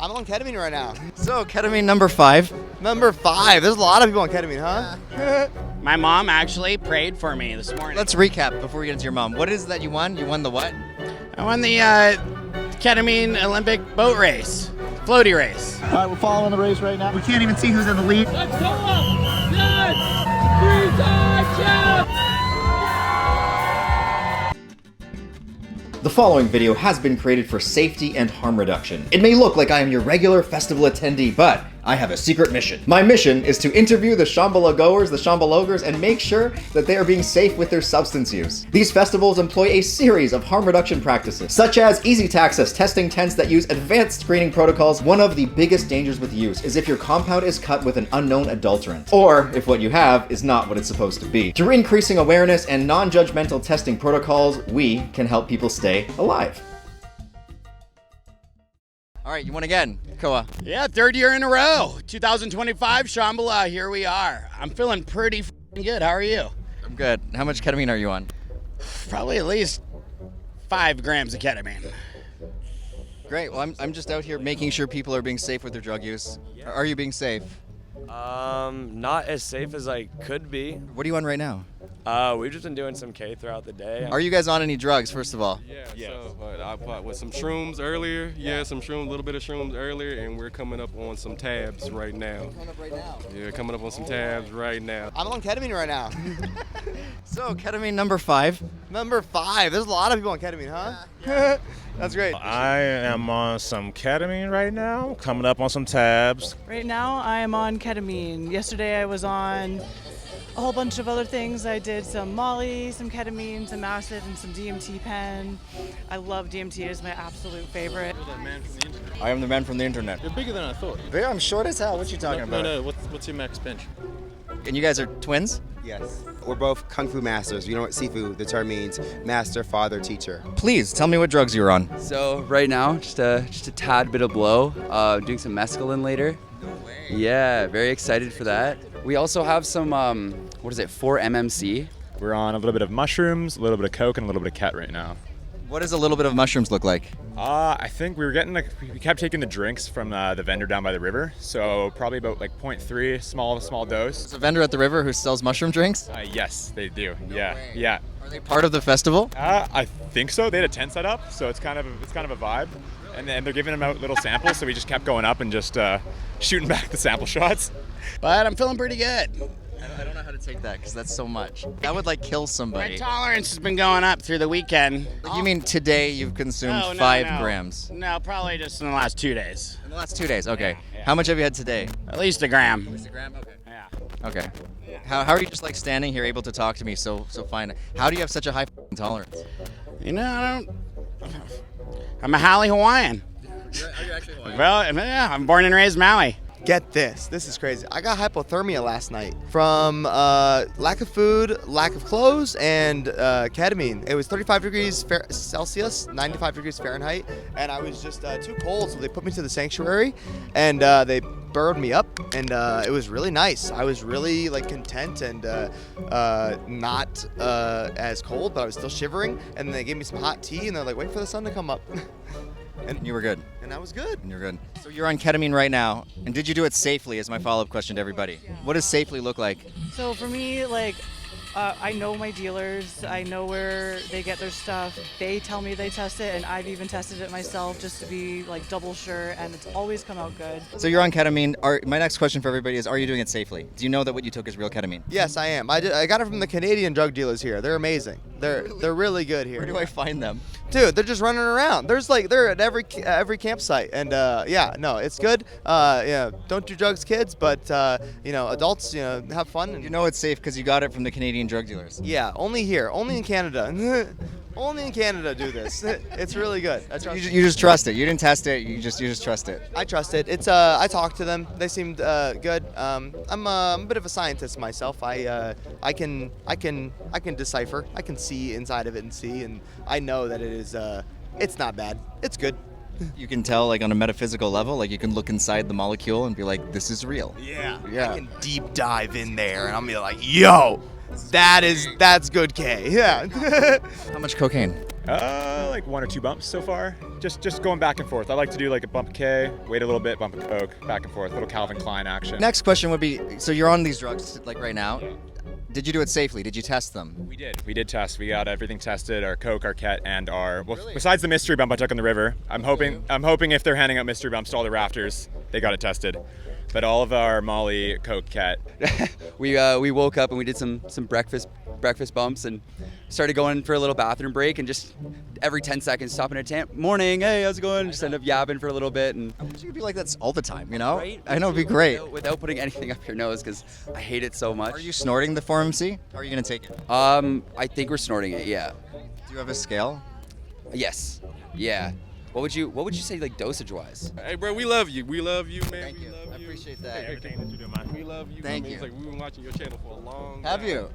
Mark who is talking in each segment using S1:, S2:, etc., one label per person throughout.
S1: I'm on ketamine right now.
S2: So, ketamine number 5.
S1: Number 5. There's a lot of people on ketamine, huh?
S3: Yeah. My mom actually prayed for me this morning.
S2: Let's recap before we get into your mom. What is it that you won? You won the what?
S3: I won the ketamine Olympic boat race, floaty race.
S4: All right, we're following the race right now. We can't even see who's in the lead.
S5: Let's go up! Yes! 3-time champ!
S2: The following video has been created for safety and harm reduction. It may look like I am your regular festival attendee, but I have a secret mission. My mission is to interview the Shambhala goers, the Shambhalogers, and make sure that they are being safe with their substance use. These festivals employ a series of harm reduction practices, such as easy to access testing tents that use advanced screening protocols. One of the biggest dangers with use is if your compound is cut with an unknown adulterant, or if what you have is not what it's supposed to be. Through increasing awareness and non-judgmental testing protocols, we can help people stay alive. All right, you won again, Koa.
S3: Yeah, 3rd year in a row. 2025 Shambhala, here we are. I'm feeling pretty good. How are you?
S2: I'm good. How much ketamine are you on?
S3: Probably at least 5 grams of ketamine.
S2: Great. Well, I'm just out here making sure people are being safe with their drug use. Are you being safe?
S6: Not as safe as I could be.
S2: What are you on right now?
S6: We've just been doing some K throughout the day.
S2: Are you guys on any drugs, first of all?
S7: Yeah. So I bought with some shrooms earlier. Yeah, some shrooms, a little bit of shrooms earlier, and we're coming up on some tabs right now. Yeah, coming up on some tabs right now.
S1: I'm on ketamine right now.
S2: So, ketamine number 5.
S1: Number 5. There's a lot of people on ketamine, huh? That's great.
S8: I am on some ketamine right now, coming up on some tabs.
S9: Right now, I am on ketamine. Yesterday, I was on a whole bunch of other things. I did some Molly, some ketamine, some acid, and some DMT pen. I love DMT. It is my absolute favorite.
S2: I am the man from the internet.
S8: You're bigger than I thought.
S2: Yeah, I'm short as hell. What you talking about?
S8: No. What's your max bench?
S2: And you guys are twins?
S1: Yes. We're both Kung Fu masters. You know what Sifu, the term means master, father, teacher.
S2: Please, tell me what drugs you're on.
S10: So right now, just a tad bit of blow. Doing some mescaline later.
S2: No way.
S10: Yeah, very excited for that. We also have some, 4-MMC.
S8: We're on a little bit of mushrooms, a little bit of coke, and a little bit of ket right now.
S2: What does a little bit of mushrooms look like?
S8: I think we kept taking the drinks from the vendor down by the river, so probably about like 0.3, small dose.
S2: There's a vendor at the river who sells mushroom drinks?
S8: Yes, they do.
S2: No
S8: Yeah,
S2: way.
S8: yeah.
S2: Are they part of the festival?
S8: I think so. They had a tent set up, so it's kind of a vibe. And then they're giving them out little samples, so we just kept going up and just shooting back the sample shots.
S3: But I'm feeling pretty good.
S2: I don't know how to take that because that's so much. That would like kill somebody.
S3: My tolerance has been going up through the weekend.
S2: You mean today you've consumed
S3: No,
S2: 5 grams?
S3: No, probably just in the last 2 days.
S2: In the last 2 days, okay.
S3: Yeah.
S2: How much have you had today?
S3: At least a gram.
S2: Just a gram? Okay.
S3: Yeah.
S2: Okay. How are you just like standing here able to talk to me so fine? How do you have such a high tolerance?
S3: You know, I'm a Halle Hawaiian.
S2: Are you actually Hawaiian?
S3: Well, yeah, I'm born and raised Maui.
S1: Get this. This is crazy. I got hypothermia last night from lack of food, lack of clothes, and ketamine. It was 35 degrees Celsius, 95 degrees Fahrenheit, and I was just too cold, so they put me to the sanctuary, and they burrowed me up, and it was really nice. I was really like content and not as cold, but I was still shivering, and they gave me some hot tea, and they're like, wait for the sun to come up.
S2: And you were good.
S1: And I was good.
S2: And you're good. So you're on ketamine right now, and did you do it safely? Is my follow-up question to everybody. What does safely look like?
S9: So for me, I know my dealers. I know where they get their stuff. They tell me they test it, and I've even tested it myself just to be like double sure, and it's always come out good.
S2: So you're on ketamine. My next question for everybody is, are you doing it safely? Do you know that what you took is real ketamine?
S1: Yes, I am. I got it from the Canadian drug dealers here. They're amazing. They're really good here.
S2: Where do I find them?
S1: Dude, they're just running around. They're at every campsite, and no, it's good. Don't do drugs, kids, but adults, have fun. And,
S2: You know it's safe because you got it from the Canadian drug dealers.
S1: yeah, only here, only in Canada. Only in Canada do this. It's really good. I trust
S2: You just trust it. You didn't test it. You just trust it.
S1: I trust it. It's I talked to them. They seemed good. I'm a bit of a scientist myself. I can decipher. I can see inside of it and I know that it is it's not bad. It's good.
S2: You can tell, like on a metaphysical level, like you can look inside the molecule and be like, this is real.
S1: Yeah. I can deep dive in there and I'll be like, yo, that's good K. Yeah.
S2: How much cocaine?
S8: Like 1 or 2 bumps so far. Just going back and forth. I like to do like a bump of K, wait a little bit, bump of Coke, back and forth, little Calvin Klein action.
S2: Next question would be, so you're on these drugs like right now. Did you do it safely? Did you test them?
S8: We did. We did test. We got everything tested, our Coke, our Ket, and our, well, besides the mystery bump I took on the river, I'm hoping if they're handing out mystery bumps to all the rafters, they got it tested. But all of our Molly, Coke, Ket.
S10: We woke up and we did some breakfast bumps and started going for a little bathroom break and just every 10 seconds stopping at a morning, hey, how's it going? Just end up yabbing for a little bit. And
S2: I wish you could be like that all the time, you know?
S10: Right?
S2: I know, it'd be great.
S10: Without putting anything up your nose because I hate it so much.
S2: Are you snorting the 4MC? How are you gonna take it?
S10: I think we're snorting it, yeah.
S2: Do you have a scale?
S10: Yes. Yeah. What would you say like dosage wise?
S7: Hey, bro, we love you. We love you, man.
S2: Thank you. I appreciate that.
S8: Everything that you do, man.
S7: We love you.
S2: Thank
S7: I mean,
S2: you.
S7: It's like we've been watching your channel for a long time.
S2: Have you?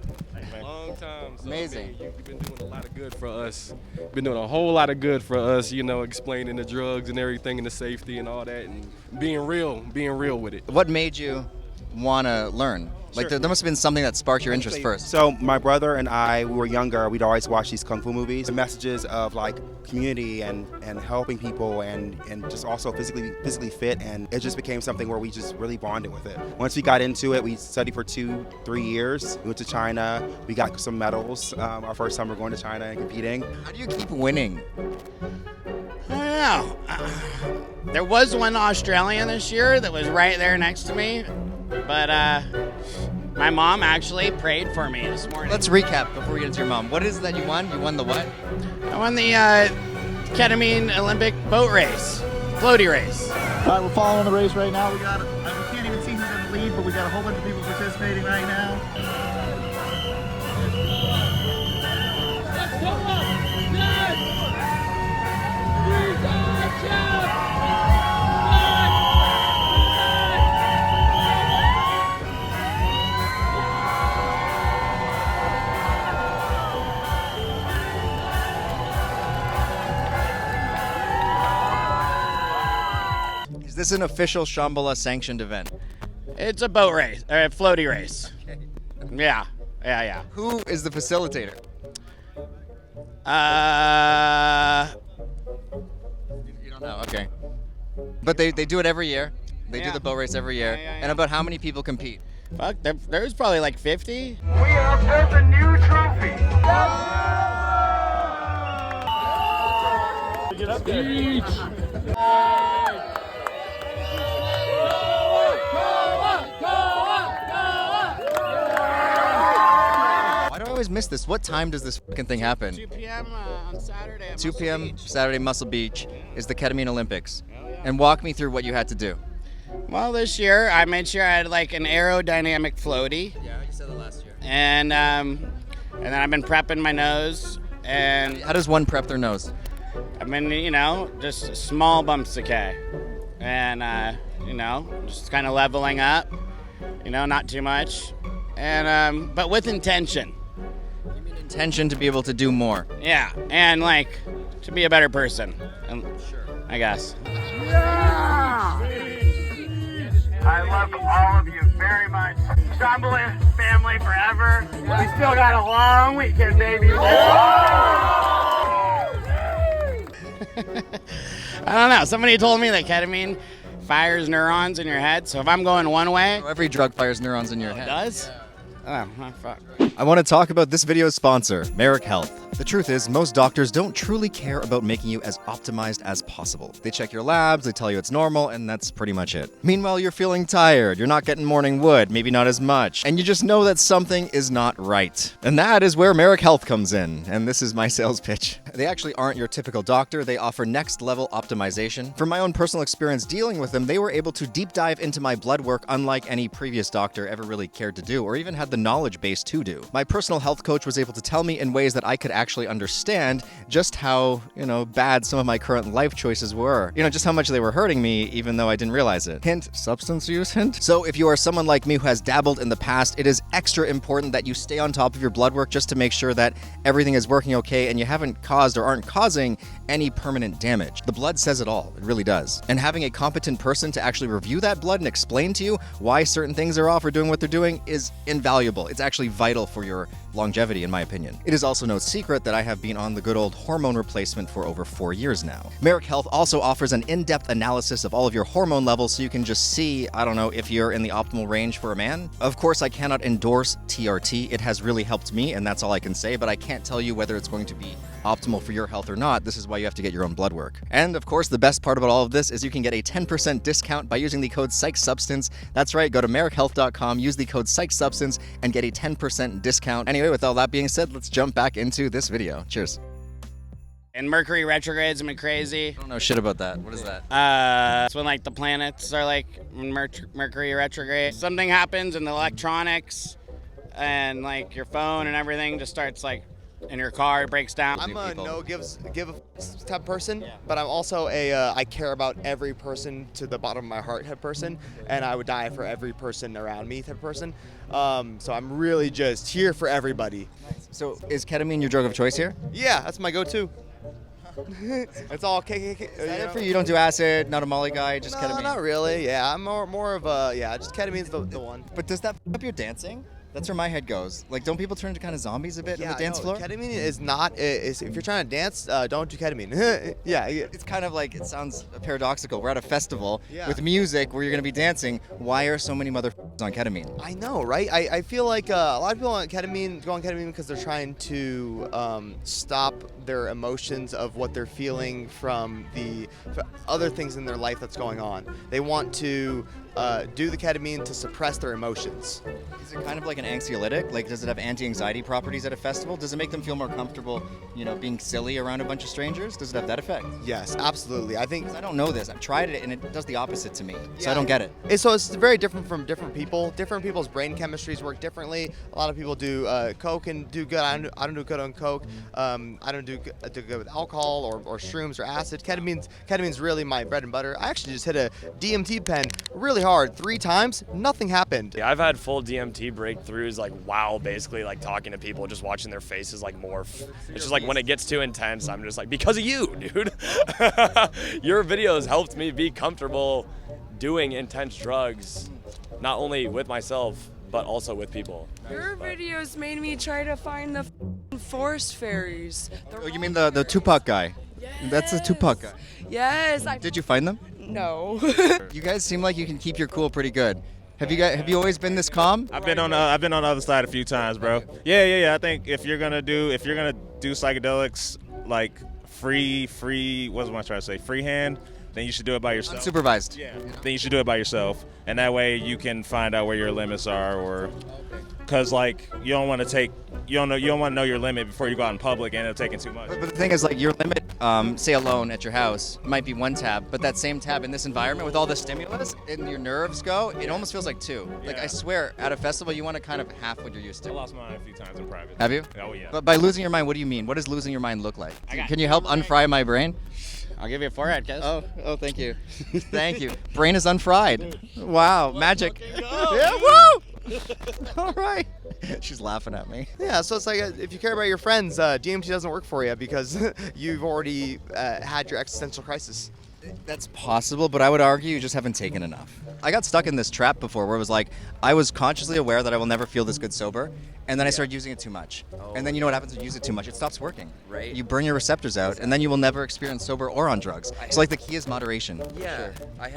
S7: Long time. So,
S2: Amazing.
S7: I mean, you've been doing a lot of good for us. Been doing a whole lot of good for us, you know, explaining the drugs and everything and the safety and all that and being real with it.
S2: What made you want to learn? Like,
S11: Sure.
S2: there must have been something that sparked your interest first.
S11: So my brother and I, we were younger, we'd always watch these kung fu movies. The messages of like community and helping people and just also physically fit, and it just became something where we just really bonded with it. Once we got into it, we studied for 2-3 years. We went to China, we got some medals. Our first time we're going to China and competing.
S2: How do you keep winning?
S3: I don't know. There was one Australian this year that was right there next to me, but my mom actually prayed for me this morning.
S2: Let's recap before we get into your mom. What is it that you won? You won the what?
S3: I won the ketamine Olympic boat race, floaty race.
S4: All right, we're following the race right now. We can't even see who's in the lead, but we got a whole bunch of people participating right now.
S5: Let's go up! Yes! 3-time champ!
S2: Is this an official Shambhala sanctioned event?
S3: It's a boat race, or a floaty race.
S2: Okay.
S3: Yeah.
S2: Who is the facilitator? You don't know, okay. But they do it every year. They do the boat race every year.
S3: Yeah.
S2: And about how many people compete?
S3: Fuck, there's probably like 50.
S4: We have built a new trophy.
S5: Get up there.
S2: Why do I always miss this? What time does this fucking thing happen?
S3: 2 p.m. On Saturday at
S2: 2
S3: Muscle
S2: p.m.
S3: Beach.
S2: Saturday, Muscle Beach is the Ketamine Olympics. And walk me through what you had to do.
S3: Well, this year I made sure I had like an aerodynamic floaty.
S2: Yeah, you said that last year.
S3: And then I've been prepping my nose, and
S2: How does one prep their nose?
S3: I've been, just small bumps of K, and just kind of leveling up, not too much, and but with intention.
S2: You mean intention to be able to do more?
S3: Yeah, and like to be a better person, and I guess.
S4: I love all of you very much. Shambhala family forever. We still got a long weekend, baby.
S3: I don't know. Somebody told me that ketamine fires neurons in your head, so if I'm going one way,
S2: Every drug fires neurons in your
S3: it
S2: head.
S3: does. Oh, fuck.
S2: I want to talk about this video's sponsor, Merrick Health. The truth is, most doctors don't truly care about making you as optimized as possible. They check your labs, they tell you it's normal, and that's pretty much it. Meanwhile, you're feeling tired, you're not getting morning wood, maybe not as much, and you just know that something is not right. And that is where Merrick Health comes in, and this is my sales pitch. They actually aren't your typical doctor, they offer next level optimization. From my own personal experience dealing with them, they were able to deep dive into my blood work unlike any previous doctor ever really cared to do, or even had the knowledge base to do. My personal health coach was able to tell me in ways that I could actually understand just how, bad some of my current life choices were. Just how much they were hurting me, even though I didn't realize it. Hint, substance use hint? So if you are someone like me who has dabbled in the past, it is extra important that you stay on top of your blood work just to make sure that everything is working okay and you haven't caused or aren't causing any permanent damage. The blood says it all. It really does. And having a competent person to actually review that blood and explain to you why certain things are off or doing what they're doing is invaluable. It's actually vital for your longevity, in my opinion. It is also no secret secret that I have been on the good old hormone replacement for over 4 years now. Merrick Health also offers an in-depth analysis of all of your hormone levels so you can just see, I don't know, if you're in the optimal range for a man. Of course, I cannot endorse TRT. It has really helped me, and that's all I can say, but I can't tell you whether it's going to be optimal for your health or not. This is why you have to get your own blood work. And of course, the best part about all of this is you can get a 10% discount by using the code PsychSubstance. That's right, go to merrickhealth.com, use the code PsychSubstance, and get a 10% discount. Anyway, with all that being said, let's jump back into this video. Cheers.
S3: And Mercury retrogrades have been crazy.
S2: I don't know shit about that. What is that?
S3: It's when like the planets are like in Mercury retrograde. Something happens in the electronics and like your phone and everything just starts like in your car, it breaks down.
S1: I'm a give a type person, but I'm also a I care about every person to the bottom of my heart type person, and I would die for every person around me type person. So I'm really just here for everybody.
S2: So is ketamine your drug of choice here?
S1: Yeah, that's my go-to. It's all KKK.
S2: Is that it for you? You don't do acid, not a Molly guy, just ketamine?
S1: No, not really. Yeah, I'm more of a, just ketamine's the one.
S2: But does that f up your dancing? That's where my head goes. Like, don't people turn into kind of zombies a bit on the dance floor?
S1: Ketamine is not. If you're trying to dance, don't do ketamine. Yeah,
S2: it's kind of like, it sounds paradoxical. We're at a festival with music where you're going to be dancing. Why are so many motherfuckers on ketamine?
S1: I know, right? I feel like a lot of people on ketamine go on ketamine because they're trying to stop their emotions of what they're feeling from the other things in their life that's going on. They want to do the ketamine to suppress their emotions.
S2: Is it kind of like an anxiolytic? Like, does it have anti-anxiety properties at a festival? Does it make them feel more comfortable, being silly around a bunch of strangers? Does it have that effect?
S1: Yes, absolutely. I think
S2: I don't know this. I've tried it and it does the opposite to me. So I don't get it.
S1: So it's very different from different people. Different people's brain chemistries work differently. A lot of people do coke and do good. I don't do good on coke. I don't do good with alcohol or shrooms or acid. Ketamine's really my bread and butter. I actually just hit a DMT pen really hard 3 times. Nothing happened.
S6: Yeah, I've had full DMT breakthroughs, like wow, basically like talking to people, just watching their faces like morph. It's just like when it gets too intense, I'm just like, because of you, dude. Your videos helped me be comfortable doing intense drugs, not only with myself, but also with people.
S12: Your videos made me try to find the forest fairies.
S2: Oh, you mean the Tupac guy?
S12: Yes.
S2: That's the Tupac guy.
S12: Yes.
S2: Did you find them?
S12: No.
S2: You guys seem like you can keep your cool pretty good. Have you always been this calm?
S13: I've been on the other side a few times, bro. Yeah. I think if you're gonna do psychedelics like free, what am I trying to say? Freehand, then you should do it by yourself.
S2: Unsupervised.
S13: Yeah. Then you should do it by yourself, and that way you can find out where your limits are, or because like you don't want to know your limit before you go out in public and end up taking too much.
S2: But the thing is, like, your limit, say alone at your house, might be 1 tab, but that same tab in this environment with all the stimulus and your nerves go, it almost feels like 2.
S13: Yeah.
S2: Like, I swear, at a festival, you want to kind of half what you're used to.
S13: I lost mine a few times in private.
S2: Have you?
S13: Oh yeah.
S2: But by losing your mind, what do you mean? What does losing your mind look like? Can you help unfry my brain?
S3: I'll give you a forehead kiss.
S2: Oh, thank you. Thank you. Brain is unfried. Wow, magic. Yeah, woo! All right. She's laughing at me.
S1: Yeah, so it's like if you care about your friends, DMT doesn't work for you because you've already had your existential crisis.
S2: That's possible, but I would argue you just haven't taken enough. I got stuck in this trap before where it was like, I was consciously aware that I will never feel this good sober, and then I started using it too much. And then you know what happens when you use it too much? It stops working.
S10: Right.
S2: You burn your receptors out, and then you will never experience sober or on drugs. So like the key is moderation.
S10: Yeah, sure. I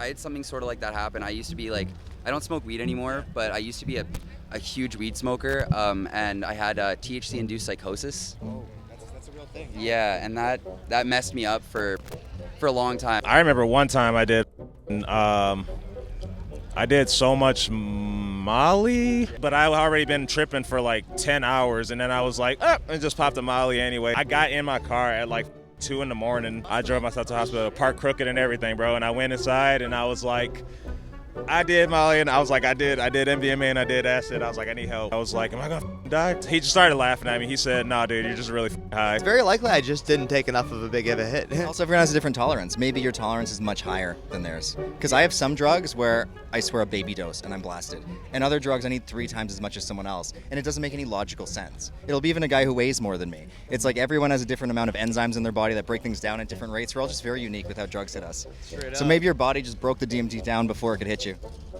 S10: had something sort of like that happen. I used to be like, I don't smoke weed anymore, but I used to be a huge weed smoker, and I had THC-induced psychosis.
S2: Oh, that's a real thing.
S10: Yeah, and that messed me up for a long time.
S13: I remember one time I did so much Molly, but I had already been tripping for like 10 hours, and then I was like, and just popped a Molly anyway. I got in my car at like 2 in the morning. I drove myself to the hospital, parked crooked and everything, bro, and I went inside and I was like, I did Molly, and I was like, I did MDMA and I did acid. I was like, I need help. I was like, am I gonna die? He just started laughing at me. He said, nah, dude, you're just really high.
S1: It's very likely I just didn't take enough of a big of a hit.
S2: Also, everyone has a different tolerance. Maybe your tolerance is much higher than theirs. Because I have some drugs where I swear a baby dose and I'm blasted. And other drugs I need 3 times as much as someone else. And it doesn't make any logical sense. It'll be even a guy who weighs more than me. It's like everyone has a different amount of enzymes in their body that break things down at different rates. We're all just very unique with how drugs hit us. So maybe your body just broke the DMT down before it could hit you.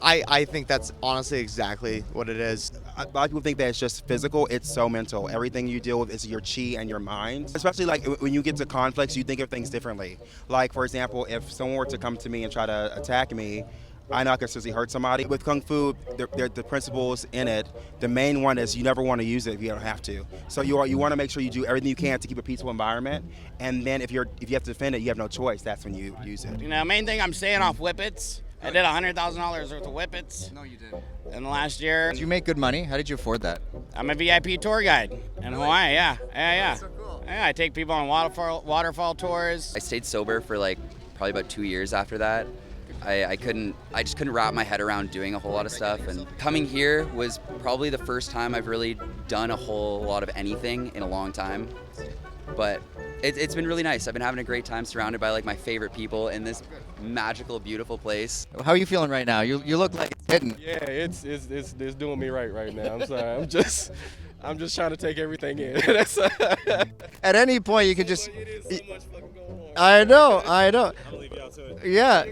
S1: I think that's honestly exactly what it is.
S11: A lot of people think that it's just physical. It's so mental. Everything you deal with is your chi and your mind. Especially like when you get to conflicts, you think of things differently. Like, for example, if someone were to come to me and try to attack me, I know I can seriously hurt somebody. With Kung Fu, the principles in it, the main one is you never want to use it if you don't have to. So you want to make sure you do everything you can to keep a peaceful environment. And then if you have to defend it, you have no choice. That's when you use it.
S3: You know, main thing, I'm staying off whippets. I did $100,000 worth of whippets.
S10: No, you didn't.
S3: In the last year.
S2: Did you make good money? How did you afford that?
S3: I'm a VIP tour guide in Hawaii. Yeah. So cool. Yeah, I take people on waterfall tours.
S10: I stayed sober for like probably about 2 years after that. I just couldn't wrap my head around doing a whole lot of stuff, and coming here was probably the first time I've really done a whole lot of anything in a long time. But it's been really nice. I've been having a great time surrounded by like my favorite people in this magical, beautiful place.
S2: How are you feeling right now? You look like it's hitting.
S7: Yeah, it's doing me right now. I'm sorry. I'm just trying to take everything in.
S2: At any point, you could just.
S7: So much fucking going on.
S2: I know.
S7: I'll leave you out to it.
S2: Yeah.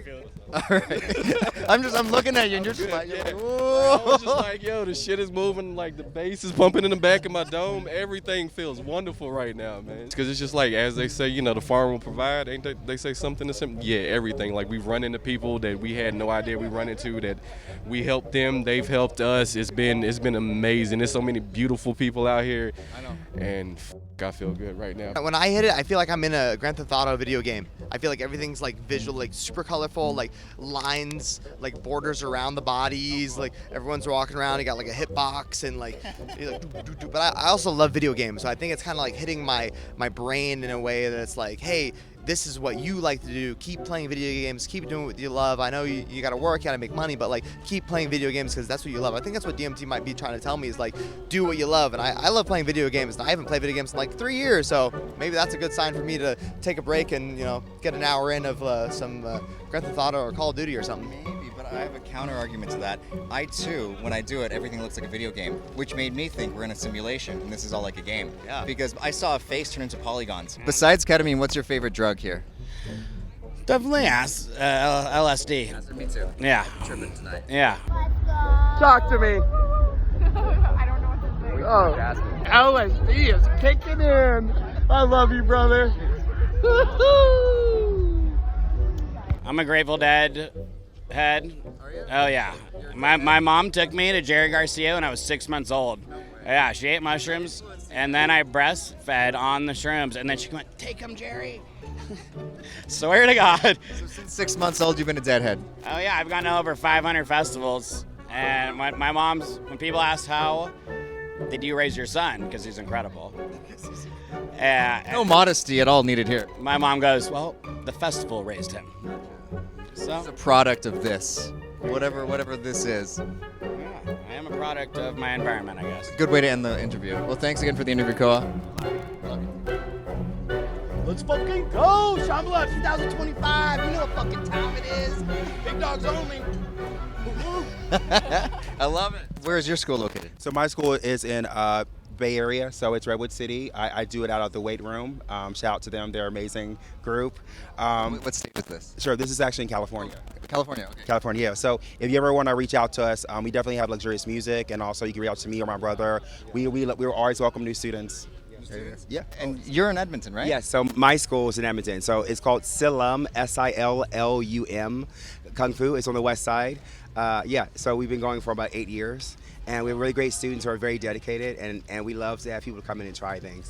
S2: All right. I'm looking at you and you're just like,
S7: I was just like, yo, the shit is moving, like the bass is pumping in the back of my dome. Everything feels wonderful right now, man. Because it's just like, as they say, you know, the farm will provide. Ain't they say something to something? Yeah, everything. Like we've run into people that we had no idea we run into, that we helped them, they've helped us. It's been amazing. There's so many beautiful people out here. I know. And I feel good right now.
S1: When I hit it, I feel like I'm in a Grand Theft Auto video game. I feel like everything's like visual, like super colorful, like lines, like borders around the bodies, like everyone's walking around. You got like a hitbox and like, you're like but I also love video games, so I think it's kind of like hitting my brain in a way that it's like, hey, this is what you like to do. Keep playing video games. Keep doing what you love. I know you got to work, you got to make money, but like keep playing video games because that's what you love. I think that's what DMT might be trying to tell me is like do what you love. And I love playing video games. And I haven't played video games in like 3 years, so maybe that's a good sign for me to take a break and get an hour in of some Grand Theft Auto or Call of Duty or something.
S2: Maybe, but I have a counter argument to that. I too, when I do it, everything looks like a video game, which made me think we're in a simulation and this is all like a game.
S1: Yeah.
S2: Because I saw a face turn into polygons. Besides ketamine, what's your favorite drug here?
S3: Definitely LSD.
S10: Me too.
S3: Yeah.
S10: I'm tripping tonight.
S3: Yeah.
S4: Talk to me.
S12: I don't know what to say.
S4: Oh, LSD is kicking in. I love you, brother.
S3: I'm a Grateful Dead head. Oh yeah. My mom took me to Jerry Garcia when I was 6 months old. Yeah, she ate mushrooms, and then I breastfed on the shrooms, and then she went, "Take them, Jerry." Swear to God.
S2: So since 6 months old, you've been a deadhead.
S3: Oh yeah, I've gone to over 500 festivals, and when people ask how did you raise your son, because he's incredible.
S2: No modesty at all needed here.
S3: My mom goes, well, the festival raised him. So
S2: It's a product of this, whatever this is.
S3: yeah, I am a product of my environment, I guess.
S2: Good way to end the interview. Well, thanks again for the interview, Koa.
S4: Let's fucking go! Shambhala 2025. You know what fucking time it is. Big dogs only.
S2: I love it. Where is your school located?
S11: So my school is in Bay Area, so it's Redwood City. I do it out of the weight room. Shout out to them. They're an amazing group.
S2: What state is this?
S11: Sure, this is actually in California.
S2: California, okay.
S11: California, yeah. So if you ever want to reach out to us, we definitely have luxurious music, and also you can reach out to me or my brother. We're always welcome new students. Yeah.
S2: And you're in Edmonton, right?
S11: Yes, so my school is in Edmonton. So it's called Silum, S-I-L-L-U-M, Kung Fu. It's on the west side. So we've been going for about 8 years. And we have really great students who are very dedicated, and we love to have people come in and try things.